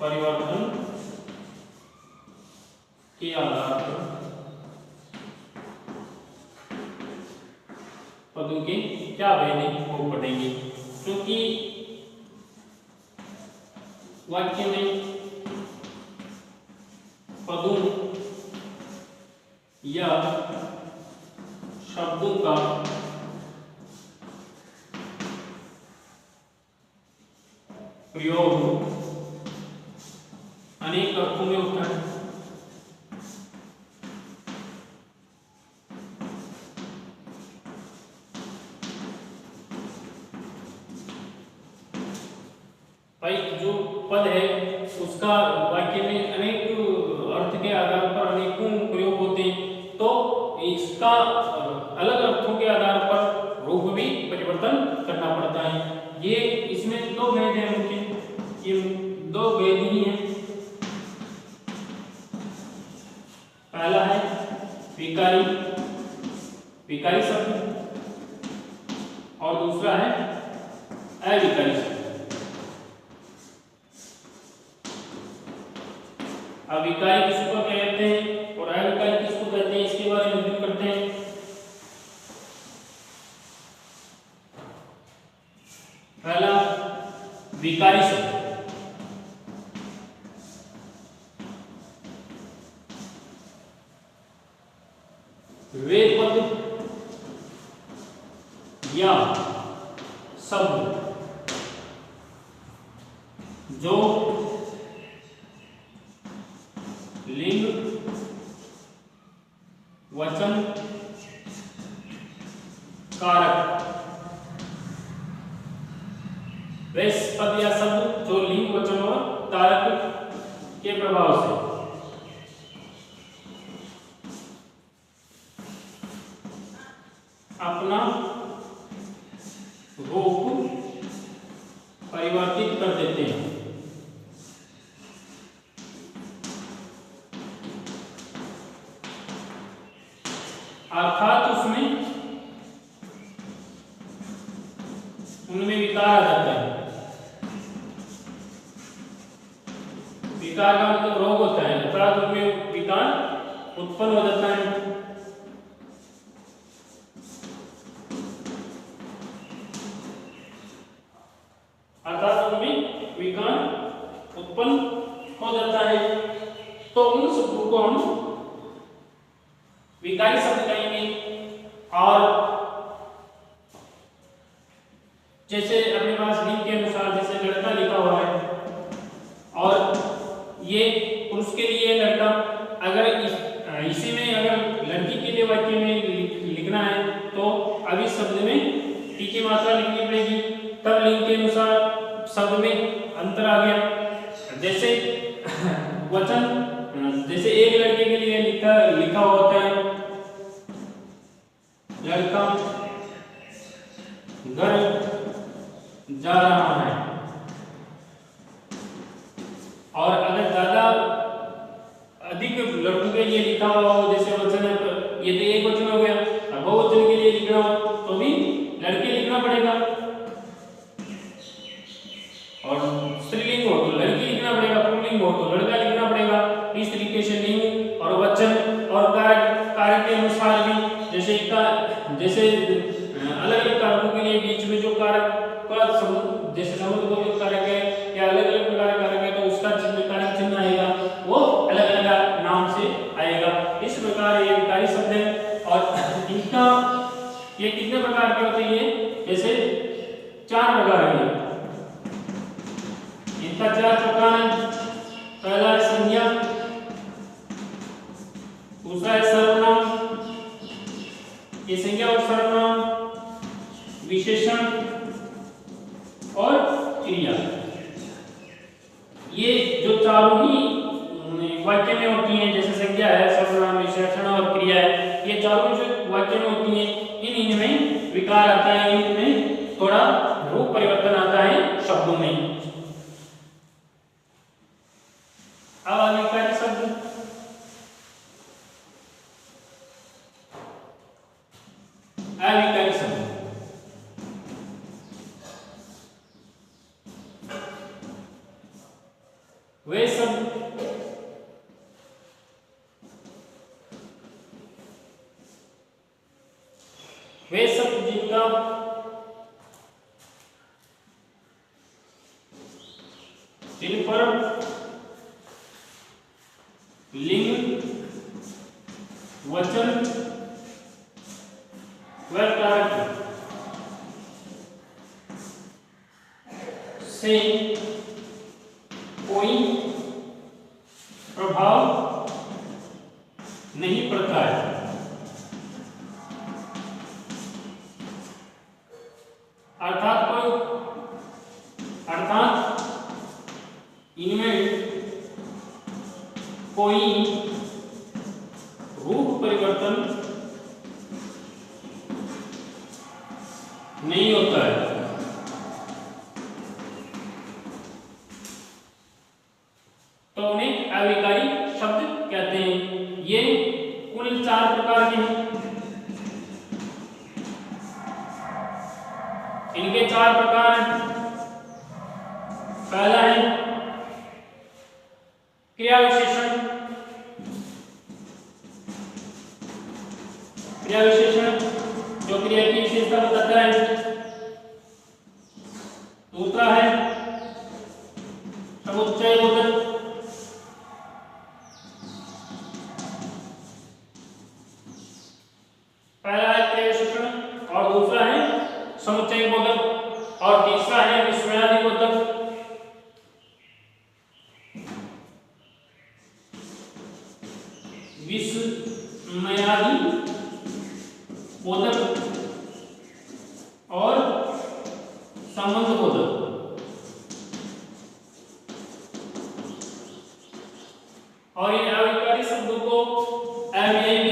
परिवर्तन के आधार पर पदों के क्या वैधि हो पड़ेंगे, क्योंकि वाक्य में पदों या शब्दों का प्रयोग अनेक अर्थों में होता है। भाई जो पद है उसका वाक्य में अनेक अर्थ के आधार पर अनेकों प्रयोग होते हैं, तो इसका अलग अर्थों के आधार पर रूप भी परिवर्तन करना पड़ता है। ये इसमें दो भेद हैं मुख्य, ये दो भेद ही हैं। पहला है विकारी विकारी शब्द और दूसरा है अविकारी शब्द। अविकारी किसको कहते हैं और अविकारी किसको कहते हैं, इसके बारे में अध्ययन करते हैं। पहला विकारी शब्द। वे पद या शब्द जो लिंग, वचन, कारक, वे पद या शब्द जो लिंग, वचन और कारक के प्रभाव से अपना रूप परिवर्तित कर देते हैं। अर्थात उनमें विकार आ जाता है। विकार का मतलब रोग होता है, अर्थात उनमें विकार उत्पन्न हो जाता है। अर्थात उनमें विकार उत्पन्न हो जाता है, तो उन शब्दों को हम विकारी शब्द कहेंगे। और जैसे अपने पास लिंग के अनुसार जैसे लड़का लिखा हुआ है और ये पुरुष के लिए लड़का, अगर इसी में अगर लड़की के लिए वाक्य में लिखना है तो अब इस शब्द में टी की मात्रा लिखनी पड़ेगी, तब लिंग के अनुसार शब्द में अंतर आ गया। जैसे वचन, जैसे एक लड़के के लिए लिखा होता है लड़का घर जा रहा है, और अगर ज्यादा अधिक लड़कों के लिए लिखा हुआ हो, जैसे वचन है, ये तो एक वचन हो गया, अब बहुवचन के लिए लिखना हो तो भी लड़के लिखना पड़ेगा, और स्त्रीलिंग हो तो लड़की लिखना पड़ेगा, पुल्लिंग हो तो लड़का लिखना पड़ेगा। इस तरीके से लिंग और वचन और कारक के अनुसार भी जैसे अलग अलग कारकों के लिए बीच में जो कारक का जैसे समुद्र कारक है या अलग अलग प्रकार का कारक है, तो उसका चिन्ह कारक चिन्ह आएगा, वो अलग अलग नाम से आएगा। इस प्रकार ये विकारी शब्द है, और इनका ये कितने प्रकार के होते हैं, जैसे 4 प्रकार के, इनका 4 प्रकार है। पहला है संज्ञा, दूसरा है सर्वनाम, ये संज्ञा और सर्वनाम, विशेषण और क्रिया। ये जो चारों ही वाक्य में होती हैं, जैसे संज्ञा है, सर्वनाम, विशेषण और क्रिया है, ये चारों जो वाक्य में होती हैं, इनमें विकार आता है, इनमें थोड़ा रूप परिवर्तन आता है शब्दों में। अब अविकारी शब्द, अविकारी शब्द वे सब जीविका जिन पर लिंग, वचन व कारक से कोई प्रभाव नहीं पड़ता है। अर्थात इनमें कोई रूप परिवर्तन नहीं होता है। तो उन्हें अविकारी शब्द कहते हैं। ये कुल 4 प्रकार के हैं। इनके 4 प्रकार हैं। पहला है क्रिया विशेषण। क्रिया विशेषण जो क्रिया की विशेषता बताता है। दूसरा है समुच्चय बोधक। पहला है क्रिया विशेषण और दूसरा है समुच्चय बोधक और तीसरा है विस्मयादि बोधक। विस्मयादि बोधक और संबंध बोधक। और इन अविकारी शब्दों को अव्ययी